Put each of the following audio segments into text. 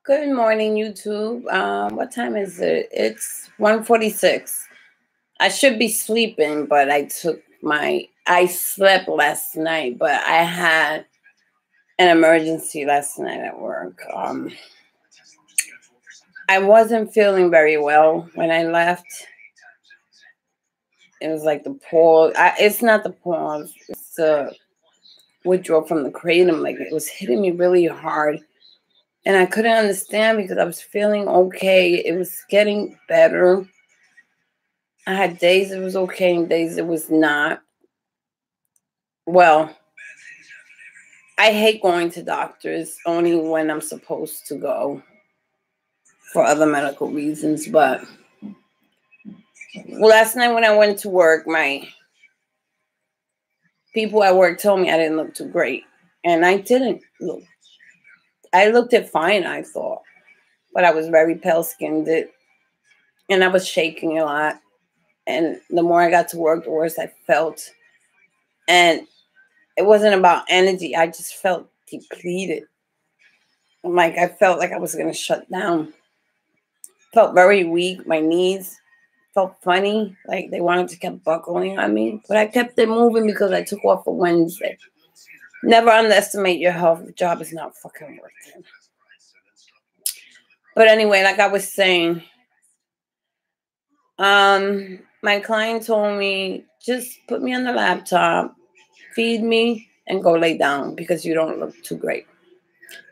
Good morning, YouTube. What time is it? It's 1:46. I should be sleeping, but I slept last night, but I had an emergency last night at work. I wasn't feeling very well when I left. It was like the pause. It's not the pause. It's the withdrawal from the kratom. Like it was hitting me really hard. And I couldn't understand because I was feeling okay. It was getting better. I had days it was okay and days it was not. Well, I hate going to doctors only when I'm supposed to go for other medical reasons. But last night when I went to work, my people at work told me I didn't look too great. And I didn't look. I looked it fine, I thought. But I was very pale skinned and I was shaking a lot. And the more I got to work, the worse I felt. And it wasn't about energy. I just felt depleted. Like I felt like I was gonna shut down. Felt very weak. My knees felt funny, like they wanted to keep buckling on me. But I kept it moving because I took off for Wednesday. Never underestimate your health. The job is not fucking worth it. But anyway, like I was saying, my client told me just put me on the laptop, feed me, and go lay down because you don't look too great.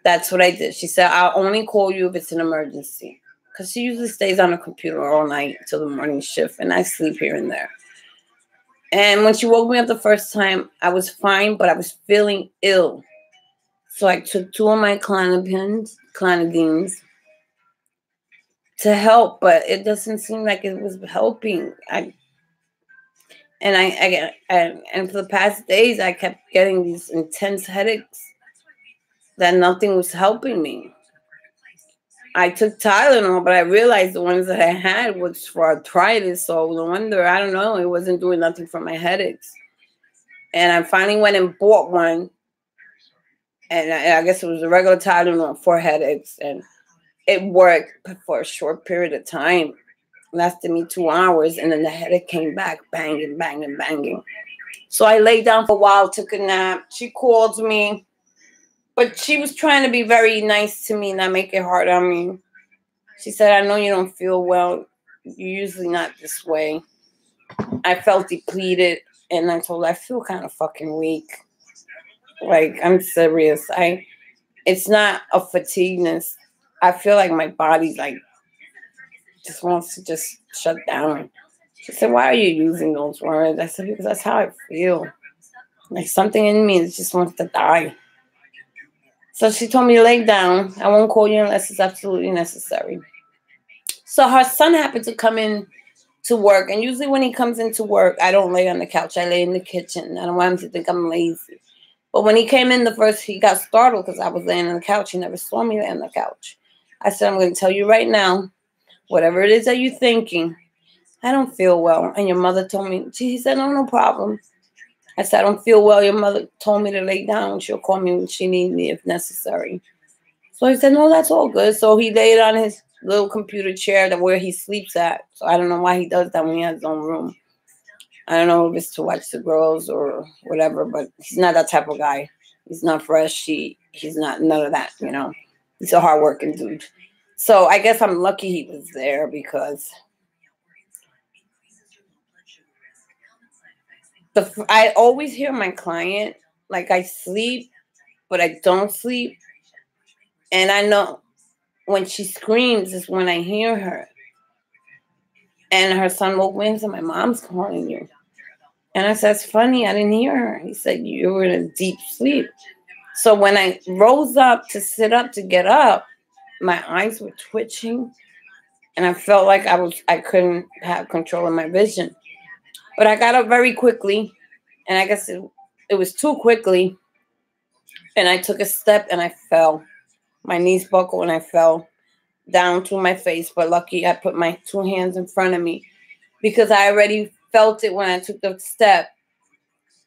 That's what I did. She said, I'll only call you if it's an emergency. Because she usually stays on the computer all night till the morning shift, and I sleep here and there. And when she woke me up the first time, I was fine, but I was feeling ill. So I took two of my clonidines to help, but it doesn't seem like it was helping. And for the past days, I kept getting these intense headaches that nothing was helping me. I took Tylenol, but I realized the ones that I had was for arthritis. So no wonder, I don't know, it wasn't doing nothing for my headaches. And I finally went and bought one. And I guess it was a regular Tylenol for headaches. And it worked for a short period of time. Lasted me 2 hours. And then the headache came back, banging, banging, banging. So I laid down for a while, took a nap. She called me. But she was trying to be very nice to me, not make it hard on me. She said, I know you don't feel well. You're usually not this way. I felt depleted. And I told her, I feel kind of fucking weak. Like, I'm serious. It's not a fatigueness. I feel like my body, like, just wants to just shut down. She said, why are you using those words? I said, because that's how I feel. Like, something in me that just wants to die. So she told me to lay down. I won't call you unless it's absolutely necessary. So her son happened to come in to work. And usually when he comes into work, I don't lay on the couch. I lay in the kitchen. I don't want him to think I'm lazy. But when he came in he got startled because I was laying on the couch. He never saw me lay on the couch. I said, I'm going to tell you right now, whatever it is that you're thinking, I don't feel well. And your mother told me, he said, no problem. I said, I don't feel well. Your mother told me to lay down. She'll call me when she needs me if necessary. So he said, no, that's all good. So he laid on his little computer chair where he sleeps at. So I don't know why he does that when he has his own room. I don't know if it's to watch the girls or whatever, but he's not that type of guy. He's not fresh. He's not none of that, you know. He's a hardworking dude. So I guess I'm lucky he was there because I always hear my client, like I sleep, but I don't sleep. And I know when she screams is when I hear her. And her son woke me and said, my mom's calling you. And I said, it's funny, I didn't hear her. He said, you were in a deep sleep. So when I rose up to sit up to get up, my eyes were twitching. And I felt like I couldn't have control of my vision. But I got up very quickly. And I guess it was too quickly. And I took a step and I fell. My knees buckled and I fell down to my face. But lucky I put my two hands in front of me because I already felt it when I took the step.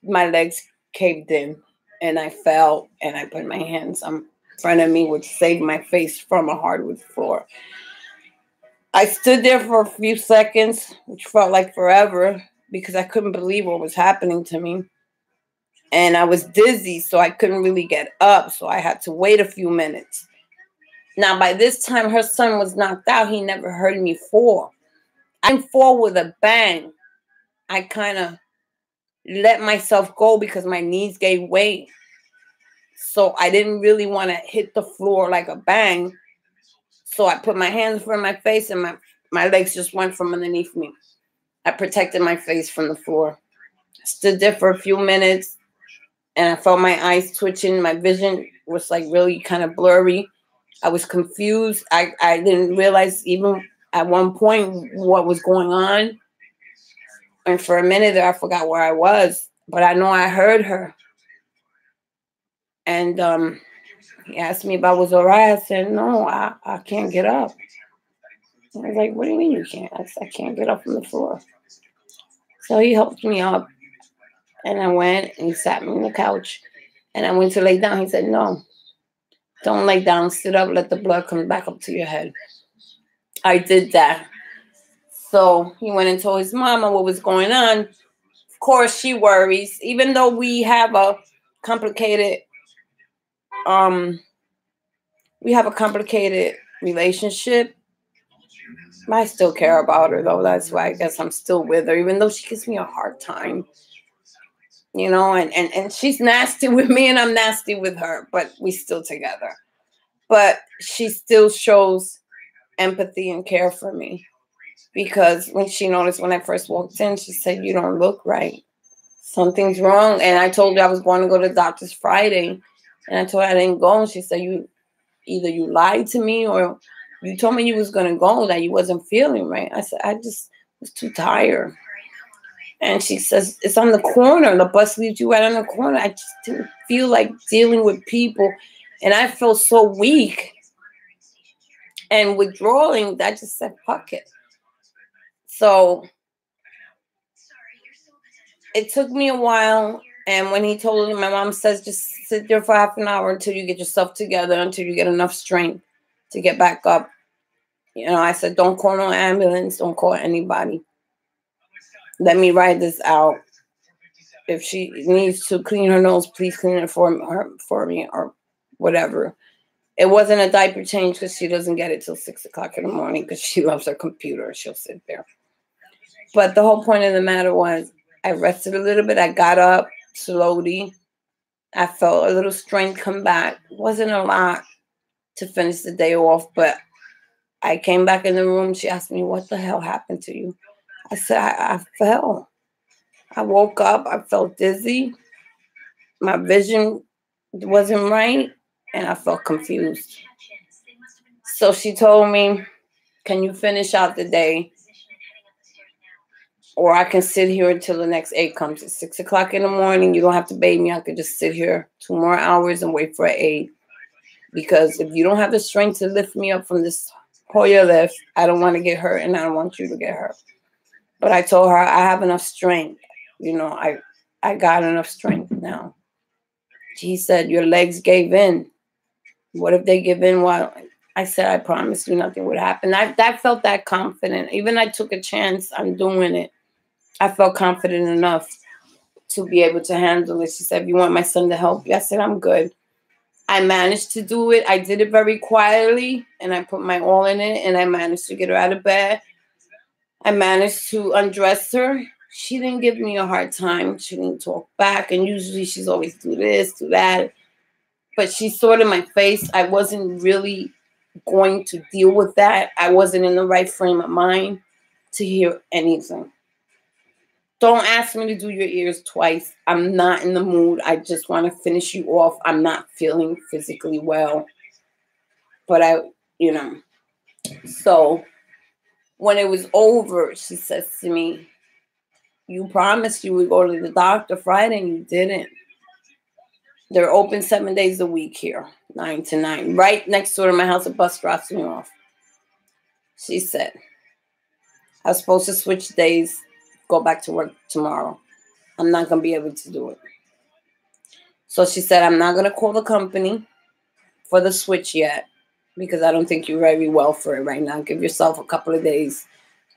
My legs caved in and I fell and I put my hands on front of me would save my face from a hardwood floor. I stood there for a few seconds, which felt like forever, because I couldn't believe what was happening to me. And I was dizzy, so I couldn't really get up, so I had to wait a few minutes. Now, by this time, her son was knocked out. He never heard me fall. I didn't fall with a bang. I kind of let myself go because my knees gave way. So I didn't really want to hit the floor like a bang. So I put my hands in front of my face and my legs just went from underneath me. I protected my face from the floor. I stood there for a few minutes and I felt my eyes twitching. My vision was like really kind of blurry. I was confused. I didn't realize even at one point what was going on. And for a minute there, I forgot where I was. But I know I heard her. And he asked me if I was all right. I said, no, I can't get up. I was like, what do you mean you can't? I said, I can't get up from the floor. So he helped me up. And I went and he sat me on the couch. And I went to lay down. He said, no, don't lay down. Sit up. Let the blood come back up to your head. I did that. So he went and told his mama what was going on. Of course, she worries. Even though we have a complicated relationship, I still care about her, though. That's why I guess I'm still with her, even though she gives me a hard time. You know, and she's nasty with me and I'm nasty with her, but we still together. But she still shows empathy and care for me. Because when she noticed when I first walked in, she said, you don't look right. Something's wrong. And I told her I was going to go to the doctor's Friday. And I told her I didn't go. And she said, either you lied to me or you told me you was going to go, that you wasn't feeling right. I said, I just was too tired. And she says, it's on the corner. The bus leaves you right on the corner. I just didn't feel like dealing with people. And I felt so weak and withdrawing that I just said, fuck it. So it took me a while. And when he told me, my mom says, just sit there for half an hour until you get yourself together, until you get enough strength to get back up. You know, I said, don't call no ambulance. Don't call anybody. Let me ride this out. If she needs to clean her nose, please clean it for me or whatever. It wasn't a diaper change because she doesn't get it till 6 o'clock in the morning because she loves her computer. She'll sit there. But the whole point of the matter was I rested a little bit. I got up slowly. I felt a little strength come back. It wasn't a lot to finish the day off, but I came back in the room. She asked me, what the hell happened to you? I said, I fell. I woke up. I felt dizzy. My vision wasn't right, and I felt confused. So she told me, can you finish out the day? Or I can sit here until the next 8 comes. It's 6 o'clock in the morning. You don't have to bathe me. I could just sit here 2 more hours and wait for 8. Because if you don't have the strength to lift me up from this Hoya lift, I don't want to get hurt, and I don't want you to get hurt. But I told her I have enough strength. You know, I got enough strength now. She said, your legs gave in. What if they give in? Well, I said, I promised you nothing would happen. I felt that confident. Even I took a chance on doing it. I felt confident enough to be able to handle it. She said, you want my son to help you? I said, I'm good. I managed to do it. I did it very quietly, and I put my all in it, and I managed to get her out of bed. I managed to undress her. She didn't give me a hard time. She didn't talk back, and usually she's always do this, do that. But she saw it in my face. I wasn't really going to deal with that. I wasn't in the right frame of mind to hear anything. Don't ask me to do your ears twice. I'm not in the mood. I just want to finish you off. I'm not feeling physically well. But so when it was over, she says to me, you promised you would go to the doctor Friday and you didn't. They're open 7 days a week here, 9 to 9. Right next door to my house, a bus drops me off. She said, I was supposed to switch days, go back to work tomorrow. I'm not going to be able to do it. So she said, I'm not going to call the company for the switch yet because I don't think you're very well for it right now. Give yourself a couple of days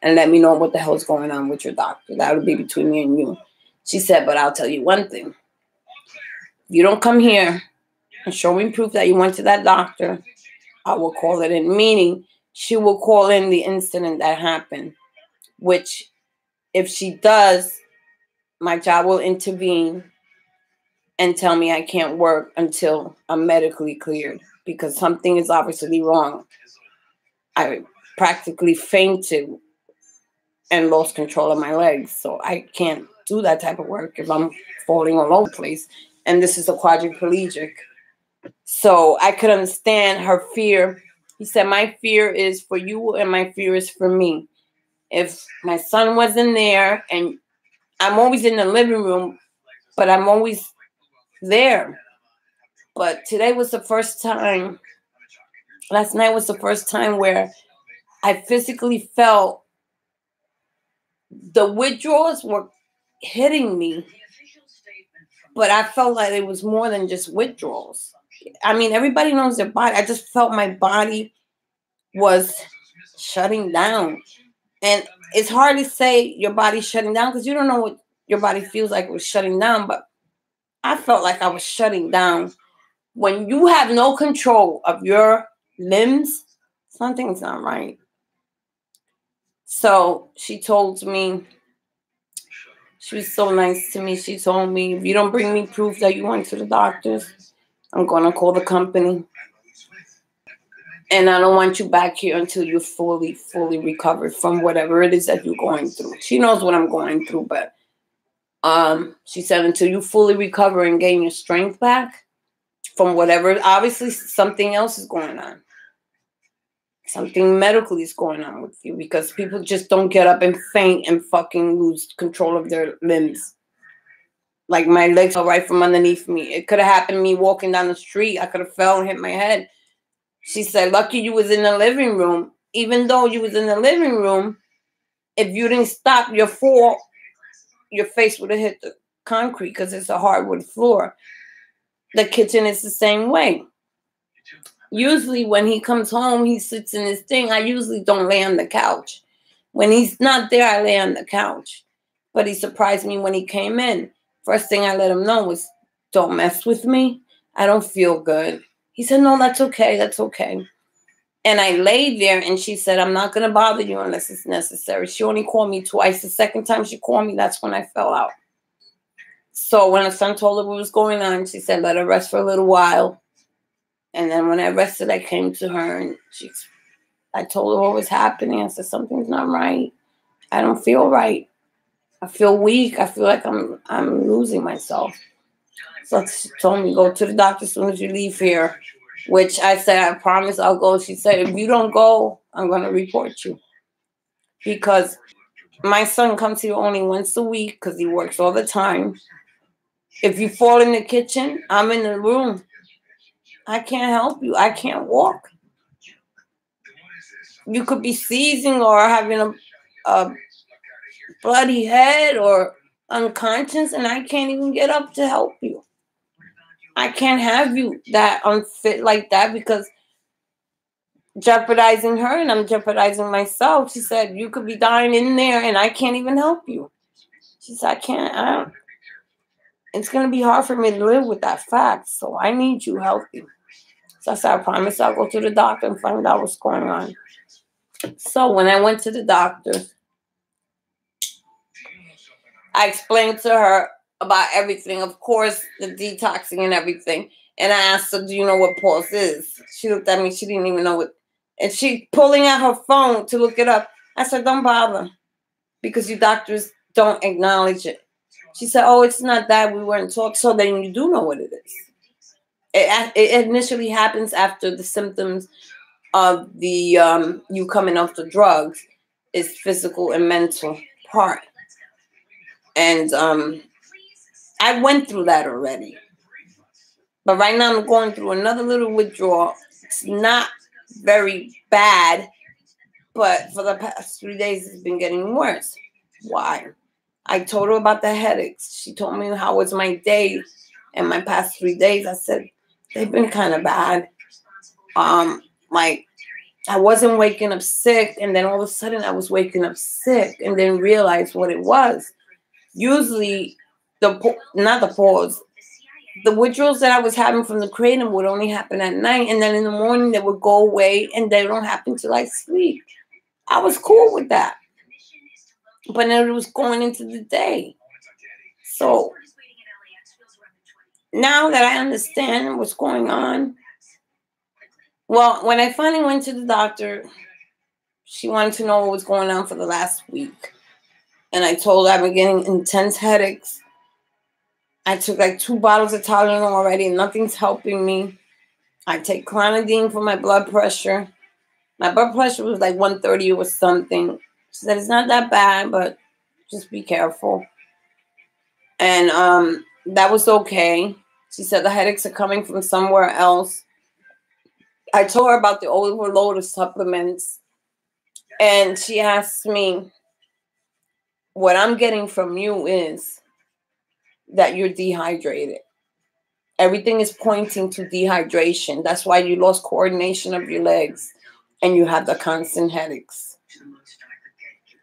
and let me know what the hell's going on with your doctor. That would be between me and you. She said, but I'll tell you one thing. You don't come here and show me proof that you went to that doctor, I will call it in. Meaning, she will call in the incident that happened, which if she does, my job will intervene and tell me I can't work until I'm medically cleared because something is obviously wrong. I practically fainted and lost control of my legs. So I can't do that type of work if I'm falling all over the place. And this is a quadriplegic. So I could understand her fear. He said, my fear is for you and my fear is for me. If my son wasn't there, and I'm always in the living room, but I'm always there. But today was the first time, last night was the first time where I physically felt the withdrawals were hitting me, but I felt like it was more than just withdrawals. I mean, everybody knows their body. I just felt my body was shutting down. And it's hard to say your body's shutting down because you don't know what your body feels like it was shutting down, but I felt like I was shutting down. When you have no control of your limbs, something's not right. So she told me, she was so nice to me. She told me, if you don't bring me proof that you went to the doctors, I'm going to call the company. And I don't want you back here until you're fully recovered from whatever it is that you're going through. She knows what I'm going through, but she said until you fully recover and gain your strength back from whatever, obviously something else is going on. Something medically is going on with you because people just don't get up and faint and fucking lose control of their limbs. Like my legs are right from underneath me. It could have happened to me walking down the street. I could have fell and hit my head. She said, lucky you was in the living room. Even though you was in the living room, if you didn't stop your fall, your face would have hit the concrete because it's a hardwood floor. The kitchen is the same way. Usually when he comes home, he sits in his thing. I usually don't lay on the couch. When he's not there, I lay on the couch. But he surprised me when he came in. First thing I let him know was, don't mess with me. I don't feel good. He said, no, that's okay. That's okay. And I laid there and she said, I'm not going to bother you unless it's necessary. She only called me twice. The second time she called me, that's when I fell out. So when her son told her what was going on, she said, let her rest for a little while. And then when I rested, I came to her and I told her what was happening. I said, something's not right. I don't feel right. I feel weak. I feel like I'm losing myself. So she told me, go to the doctor as soon as you leave here, which I said, I promise I'll go. She said, if you don't go, I'm going to report you. Because my son comes here only once a week because he works all the time. If you fall in the kitchen, I'm in the room. I can't help you. I can't walk. You could be seizing or having a bloody head or unconscious, and I can't even get up to help you. I can't have you that unfit like that because jeopardizing her and I'm jeopardizing myself. She said, you could be dying in there and I can't even help you. She said, it's going to be hard for me to live with that fact. So I need you healthy. So I said, I promise I'll go to the doctor and find out what's going on. So when I went to the doctor, I explained to her about everything. Of course, the detoxing and everything. And I asked her, do you know what pulse is? She looked at me. She didn't even know what. And she pulling out her phone to look it up. I said, don't bother. Because you doctors don't acknowledge it. She said, oh, it's not that. We weren't taught. So then you do know what it is. It initially happens after the symptoms of the you coming off the drugs is physical and mental part. And I went through that already. But right now I'm going through another little withdrawal. It's not very bad, but for the past 3 days it's been getting worse. Why? I told her about the headaches. She told me how was my day and my past 3 days. I said, they've been kind of bad. Like I wasn't waking up sick, and then all of a sudden I was waking up sick, and then realized what it was. Usually, not the pause. The withdrawals that I was having from the kratom would only happen at night, and then in the morning they would go away, and they don't happen till I sleep. I was cool with that, but then it was going into the day. So now that I understand what's going on, well, when I finally went to the doctor, she wanted to know what was going on for the last week, and I told her I've been getting intense headaches. I took like 2 bottles of Tylenol already, and nothing's helping me. I take clonidine for my blood pressure. My blood pressure was like 130 or something. She said it's not that bad, but just be careful. And that was okay. She said the headaches are coming from somewhere else. I told her about the overload of supplements, and she asked me, what I'm getting from you is that you're dehydrated. Everything is pointing to dehydration. That's why you lost coordination of your legs and you have the constant headaches.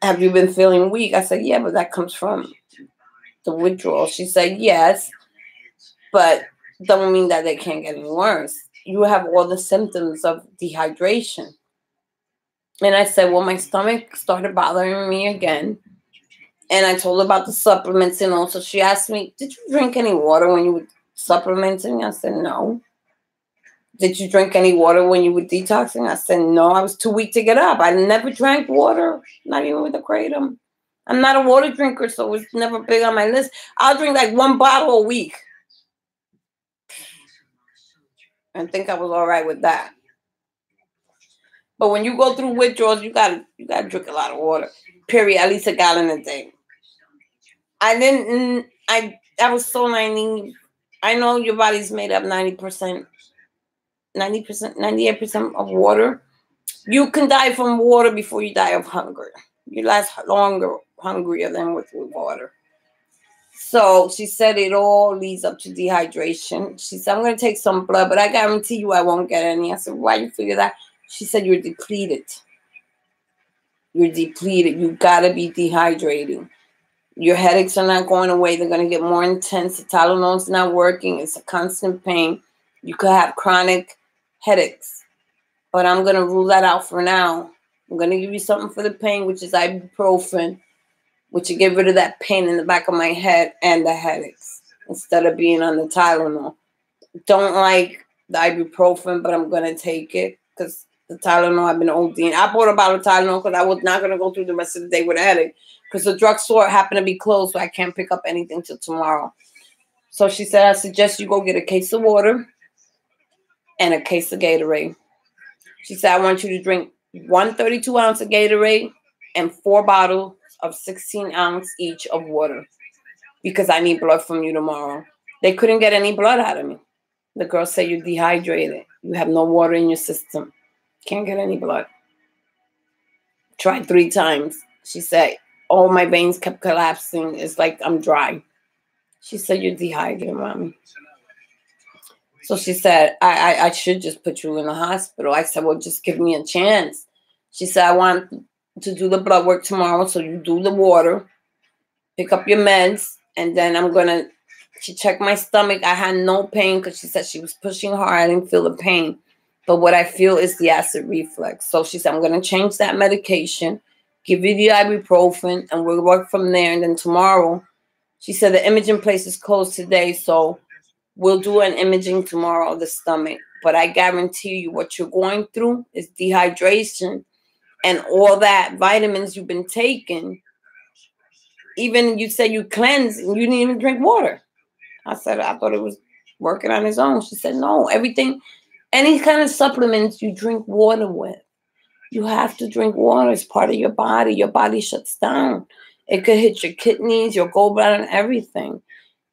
Have you been feeling weak? I said, yeah, but that comes from the withdrawal. She said, yes, but don't mean that they can't get any worse. You have all the symptoms of dehydration. And I said, well, my stomach started bothering me again. And I told her about the supplements, and also she asked me, did you drink any water when you were supplementing? I said, no. Did you drink any water when you were detoxing? I said, no. I was too weak to get up. I never drank water, not even with the kratom. I'm not a water drinker, so it's never big on my list. I'll drink like 1 bottle a week. I think I was all right with that. But when you go through withdrawals, you gotta drink a lot of water. Period. At least a gallon a day. I was so naive. I know your body's made up 90%, 98% of water. You can die from water before you die of hunger. You last longer hungrier than with water. So she said it all leads up to dehydration. She said, I'm going to take some blood, but I guarantee you I won't get any. I said, why you figure that? She said, you're depleted. You're depleted. You got to be dehydrating. Your headaches are not going away. They're going to get more intense. The Tylenol's not working. It's a constant pain. You could have chronic headaches. But I'm going to rule that out for now. I'm going to give you something for the pain, which is ibuprofen, which will get rid of that pain in the back of my head and the headaches instead of being on the Tylenol. Don't like the ibuprofen, but I'm going to take it because the Tylenol I've been ODing. I bought a bottle of Tylenol because I was not going to go through the rest of the day with a headache because the drugstore happened to be closed, so I can't pick up anything till tomorrow. So she said, I suggest you go get a case of water and a case of Gatorade. She said, I want you to drink 1 32-ounce of Gatorade and 4 bottles of 16-ounce each of water because I need blood from you tomorrow. They couldn't get any blood out of me. The girl said, you're dehydrated. You have no water in your system. Can't get any blood. Tried 3 times. She said, all my veins kept collapsing. It's like I'm dry. She said, you're dehydrated, mommy. So she said, I should just put you in the hospital. I said, well, just give me a chance. She said, I want to do the blood work tomorrow. So you do the water, pick up your meds, and then she checked my stomach. I had no pain because she said she was pushing hard. I didn't feel the pain. But what I feel is the acid reflux. So she said, I'm going to change that medication, give you the ibuprofen, and we'll work from there. And then tomorrow, she said the imaging place is closed today, so we'll do an imaging tomorrow of the stomach. But I guarantee you what you're going through is dehydration and all that vitamins you've been taking. Even you said you cleanse and you didn't even drink water. I said, I thought it was working on its own. She said, no, everything, any kind of supplements you drink water with. You have to drink water. It's part of your body. Your body shuts down. It could hit your kidneys, your gallbladder, and everything.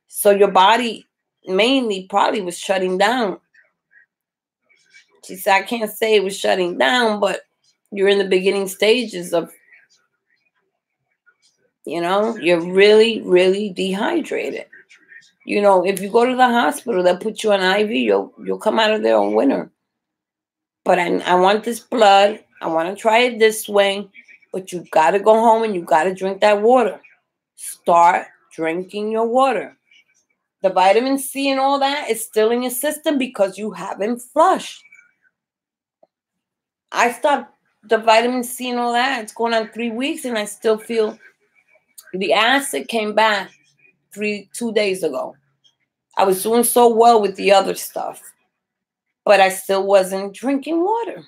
So your body mainly probably was shutting down. She said, I can't say it was shutting down, but you're in the beginning stages of, you're really, really dehydrated. If you go to the hospital, they'll put you on IV, you'll come out of there a winner. But I want this blood. I want to try it this way. But you got to go home and you got to drink that water. Start drinking your water. The vitamin C and all that is still in your system because you haven't flushed. I stopped the vitamin C and all that. It's going on 3 weeks and I still feel the acid came back 2 days ago. I was doing so well with the other stuff, but I still wasn't drinking water.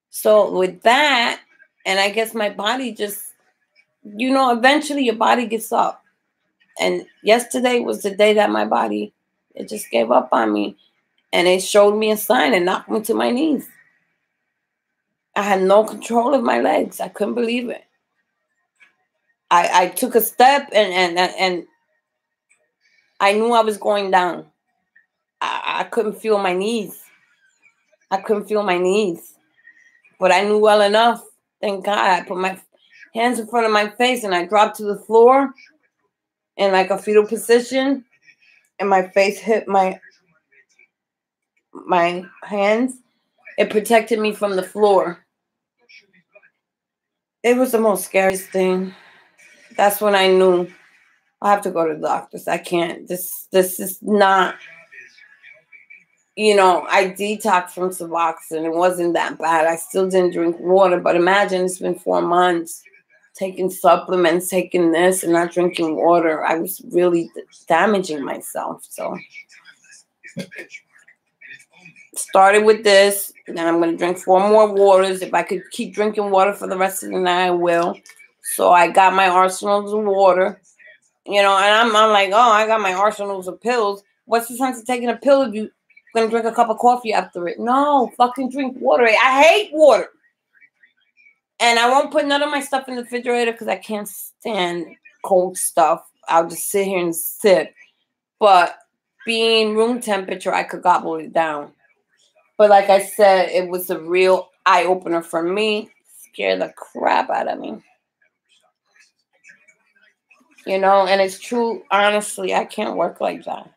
So with that, and I guess my body just, eventually your body gets up. And yesterday was the day that my body, it just gave up on me. And it showed me a sign and knocked me to my knees. I had no control of my legs. I couldn't believe it. I took a step and I knew I was going down. I couldn't feel my knees. I couldn't feel my knees. But I knew well enough. Thank God. I put my hands in front of my face and I dropped to the floor in like a fetal position. And my face hit my hands. It protected me from the floor. It was the most scariest thing. That's when I knew I have to go to the doctors. I can't. This is not, I detoxed from Suboxone. It wasn't that bad. I still didn't drink water, but imagine it's been 4 months taking supplements, taking this and not drinking water. I was really damaging myself. So started with this, and then I'm going to drink 4 more waters. If I could keep drinking water for the rest of the night, I will. So I got my arsenals of water, and I'm like, oh, I got my arsenals of pills. What's the sense of taking a pill if you're going to drink a cup of coffee after it? No, fucking drink water. I hate water. And I won't put none of my stuff in the refrigerator because I can't stand cold stuff. I'll just sit here and sip. But being room temperature, I could gobble it down. But like I said, it was a real eye-opener for me. Scared the crap out of me. And it's true, honestly, I can't work like that.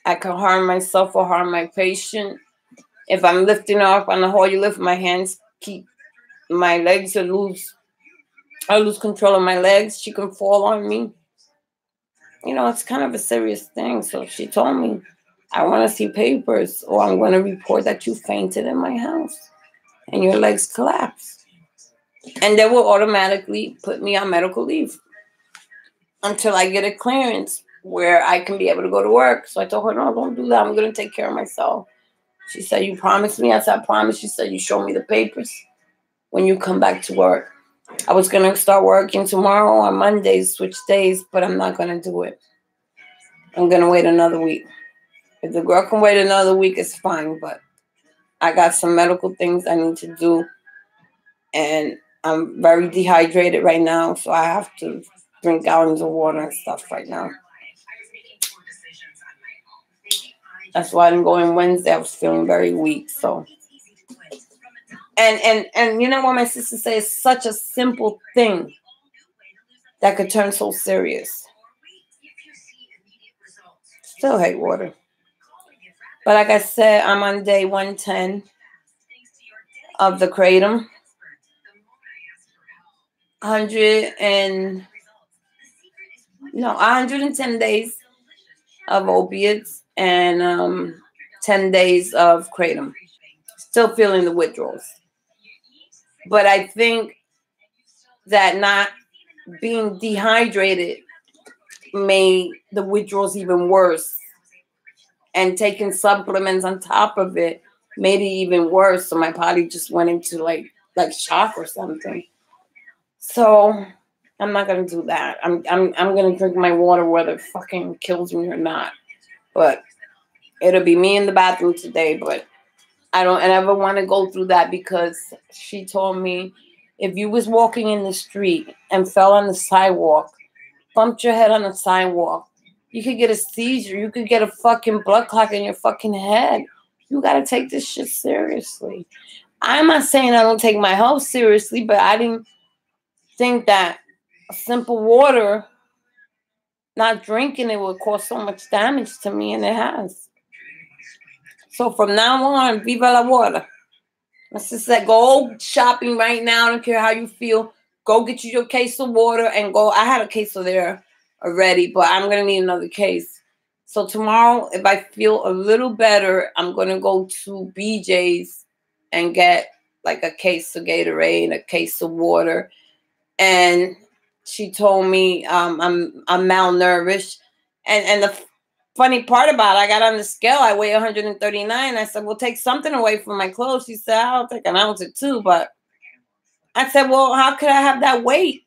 I can harm myself or harm my patient. If I'm lifting off on the whole, you lift my hands, keep my legs I lose control of my legs. She can fall on me. It's kind of a serious thing. So she told me, I want to see papers or I'm going to report that you fainted in my house and your legs collapsed. And they will automatically put me on medical leave until I get a clearance where I can be able to go to work. So I told her, no, don't do that. I'm going to take care of myself. She said, you promised me? I said, I promise. She said, you show me the papers when you come back to work. I was going to start working tomorrow on Mondays, switch days, but I'm not going to do it. I'm going to wait another week. If the girl can wait another week, it's fine. But I got some medical things I need to do. And I'm very dehydrated right now, so I have to drink gallons of water and stuff right now. That's why I'm going Wednesday. I was feeling very weak, so. And you know what my sister says? It's such a simple thing that could turn so serious. Still hate water. But like I said, I'm on day 110 of the kratom. 110 days of opiates and 10 days of kratom. Still feeling the withdrawals. But I think that not being dehydrated made the withdrawals even worse. And taking supplements on top of it made it even worse. So my body just went into like shock or something. So I'm not gonna do that. I'm gonna drink my water whether it fucking kills me or not. But it'll be me in the bathroom today. But I don't ever want to go through that because she told me if you was walking in the street and fell on the sidewalk, bumped your head on the sidewalk, you could get a seizure. You could get a fucking blood clot in your fucking head. You got to take this shit seriously. I'm not saying I don't take my health seriously, but I didn't think that simple water, not drinking it, would cause so much damage to me, and it has. So from now on, viva la water. My sister said, go shopping right now. I don't care how you feel. Go get you your case of water and go. I had a case of there already, but I'm going to need another case. So tomorrow, if I feel a little better, I'm going to go to BJ's and get like a case of Gatorade and a case of water. And she told me I'm malnourished. And the funny part about it, I got on the scale, I weigh 139. I said, well, take something away from my clothes. She said, I'll take an ounce or two. But I said, well, how could I have that weight?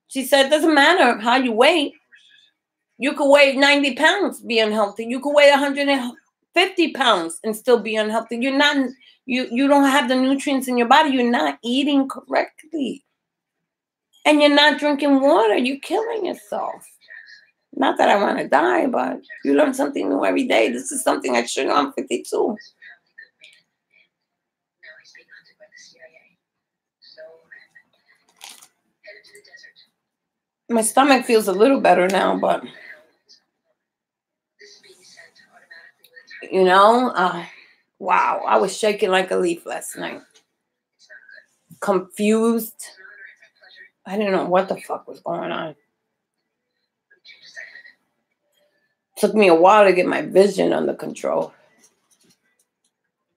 She said, it doesn't matter how you weigh. You could weigh 90 pounds, be unhealthy. You could weigh 150 pounds and still be unhealthy. You're not, you don't have the nutrients in your body. You're not eating correctly. And you're not drinking water. You're killing yourself. Not that I want to die, but you learn something new every day. This is something I should know. I'm 52. My stomach feels a little better now, but you know, wow, I was shaking like a leaf last night. Confused. I didn't know what the fuck was going on. Took me a while to get my vision under control.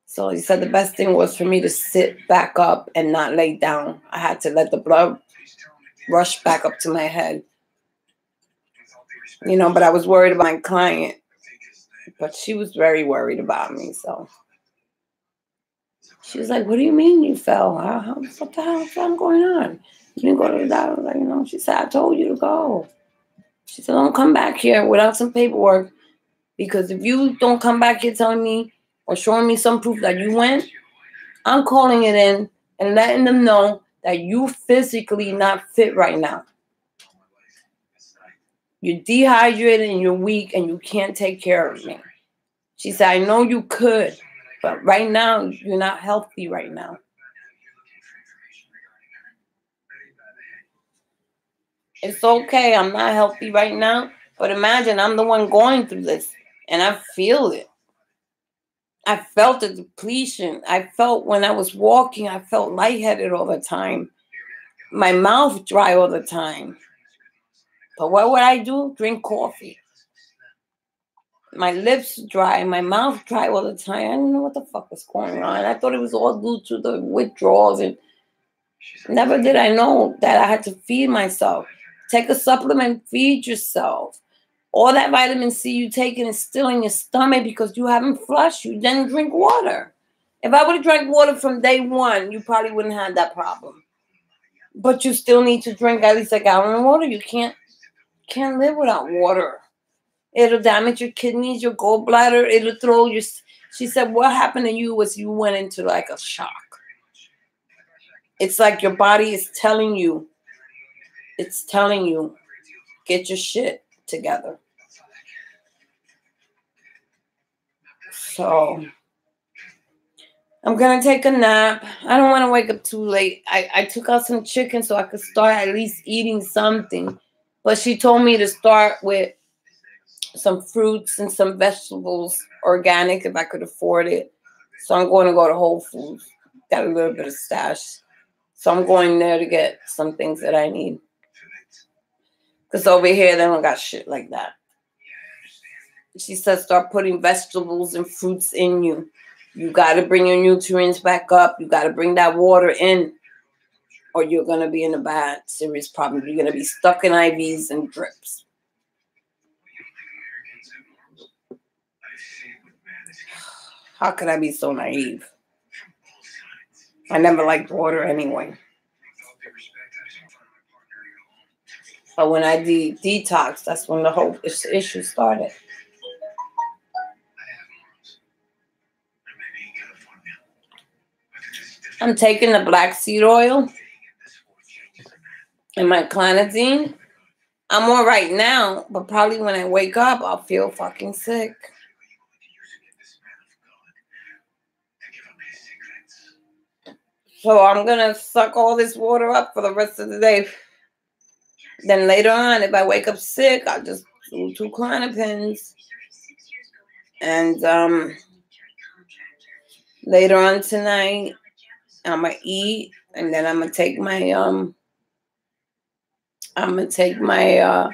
So he said the best thing was for me to sit back up and not lay down. I had to let the blood rush back up to my head. You know, but I was worried about my client. But she was very worried about me, so. She was like, what do you mean you fell? What the hell is going on? You didn't go to the doctor? Like, you know, she said, I told you to go. She said, don't come back here without some paperwork. Because if you don't come back here telling me or showing me some proof that you went, I'm calling it in and letting them know that you physically not fit right now. You're dehydrated and you're weak and you can't take care of me. She said, I know you could, but right now, you're not healthy right now. It's okay. I'm not healthy right now. But imagine I'm the one going through this. And I feel it. I felt the depletion. I felt when I was walking, I felt lightheaded all the time. My mouth dry all the time. But what would I do? Drink coffee. My lips dry. My mouth dry all the time. I didn't know what the fuck was going on. I thought it was all due to the withdrawals. And never did I know that I had to feed myself. Take a supplement, feed yourself. All that vitamin C you taking is still in your stomach because you haven't flushed. You didn't drink water. If I would have drank water from day one, you probably wouldn't have that problem. But you still need to drink at least a gallon of water. You can't live without water. It'll damage your kidneys, your gallbladder. It'll throw your... She said, what happened to you was you went into like a shock. It's like your body is telling you. It's telling you, get your shit together. So, I'm going to take a nap. I don't want to wake up too late. I took out some chicken so I could start at least eating something. But she told me to start with some fruits and some vegetables, organic, if I could afford it. So I'm going to go to Whole Foods. Got a little bit of stash. So I'm going there to get some things that I need. Because over here, they don't got shit like that. She said start putting vegetables and fruits in you. You got to bring your nutrients back up. You got to bring that water in. Or you're going to be in a bad, serious problem. You're going to be stuck in IVs and drips. How could I be so naive? I never liked water anyway. But when I detoxed, that's when the whole issue started. I'm taking the black seed oil and my clonazine. I'm all right now, but probably when I wake up, I'll feel fucking sick. So I'm going to suck all this water up for the rest of the day. Then later on, if I wake up sick, I'll just do 2 Clonopins. And Later on tonight, I'm gonna eat, and then I'm gonna take my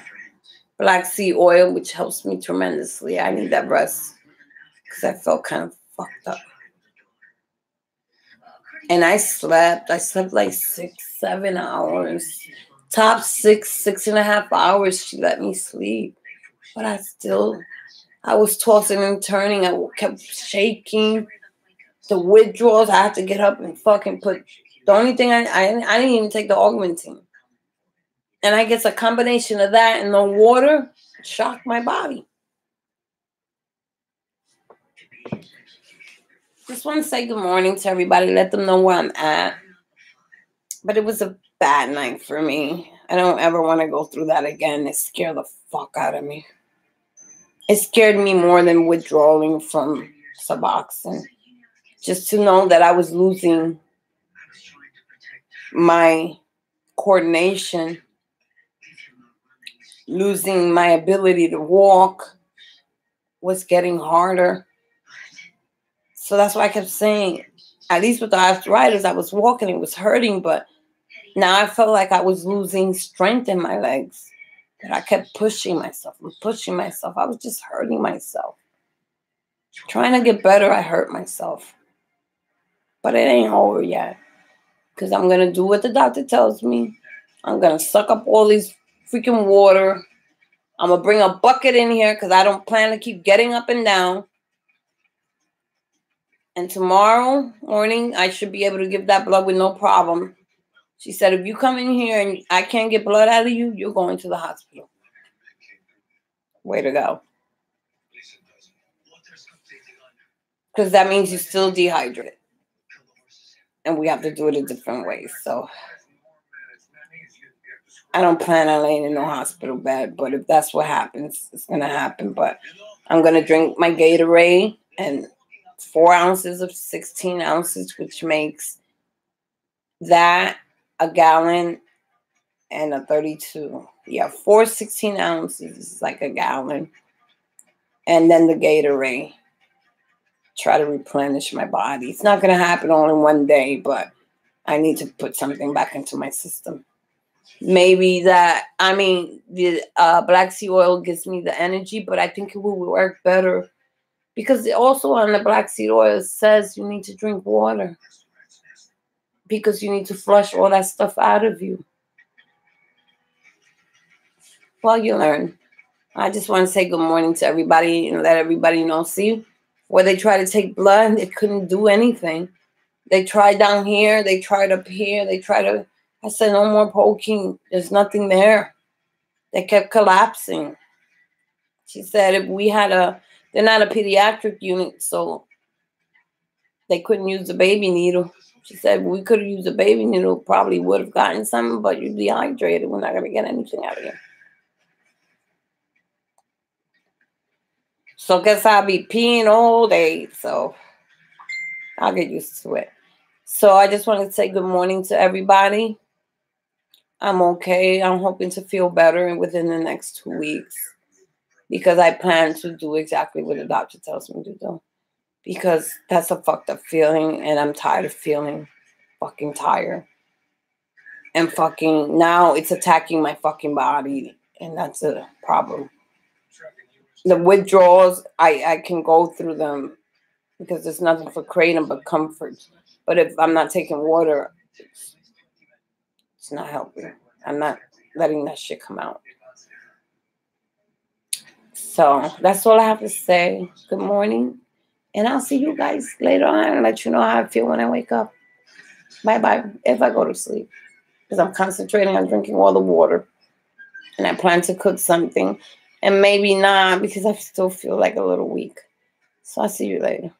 black seed oil, which helps me tremendously. I need that rest because I felt kind of fucked up. And I slept like 6-7 hours. Top 6.5 hours she let me sleep. But I was tossing and turning. I kept shaking. The withdrawals, I had to get up and fucking put. The only thing I didn't even take the augmentin. And I guess a combination of that and the water shocked my body. Just want to say good morning to everybody. Let them know where I'm at. But it was a bad night for me. I don't ever want to go through that again. It scared the fuck out of me. It scared me more than withdrawing from Suboxone. Just to know that I was losing my coordination, losing my ability to walk, was getting harder. So that's why I kept saying, at least with the arthritis, I was walking, it was hurting, but now I felt like I was losing strength in my legs. That I kept pushing myself and pushing myself. I was just hurting myself. Trying to get better, I hurt myself. But it ain't over yet. Because I'm going to do what the doctor tells me. I'm going to suck up all these freaking water. I'm going to bring a bucket in here because I don't plan to keep getting up and down. And tomorrow morning, I should be able to give that blood with no problem. She said, if you come in here and I can't get blood out of you, you're going to the hospital. Way to go. Because that means you're still dehydrated. And we have to do it a different way. So I don't plan on laying in no hospital bed. But if that's what happens, it's going to happen. But I'm going to drink my Gatorade and 4 ounces of 16 ounces, which makes that a gallon and a 32. Yeah, 4 16 ounces is like a gallon. And then the Gatorade. Try to replenish my body. It's not going to happen all in one day, but I need to put something back into my system. Maybe the black seed oil gives me the energy, but I think it will work better because also on the black seed oil it says you need to drink water because you need to flush all that stuff out of you. Well, you learn. I just want to say good morning to everybody and let everybody know. See, where they try to take blood, they couldn't do anything. They tried down here. They tried up here. I said, no more poking. There's nothing there. They kept collapsing. She said, if we had they're not a pediatric unit, so they couldn't use the baby needle. She said, we could have used a baby needle, probably would have gotten something, but you're dehydrated. We're not going to get anything out of you. So I guess I'll be peeing all day. So I'll get used to it. So I just wanted to say good morning to everybody. I'm okay. I'm hoping to feel better within the next 2 weeks because I plan to do exactly what the doctor tells me to do because that's a fucked up feeling and I'm tired of feeling fucking tired. And fucking now it's attacking my fucking body and that's a problem. The withdrawals, I can go through them because there's nothing for kratom but comfort. But if I'm not taking water, it's not helping. I'm not letting that shit come out. So that's all I have to say. Good morning. And I'll see you guys later on and let you know how I feel when I wake up. Bye-bye. If I go to sleep. Because I'm concentrating on drinking all the water. And I plan to cook something. And maybe not because I still feel like a little weak. So I'll see you later.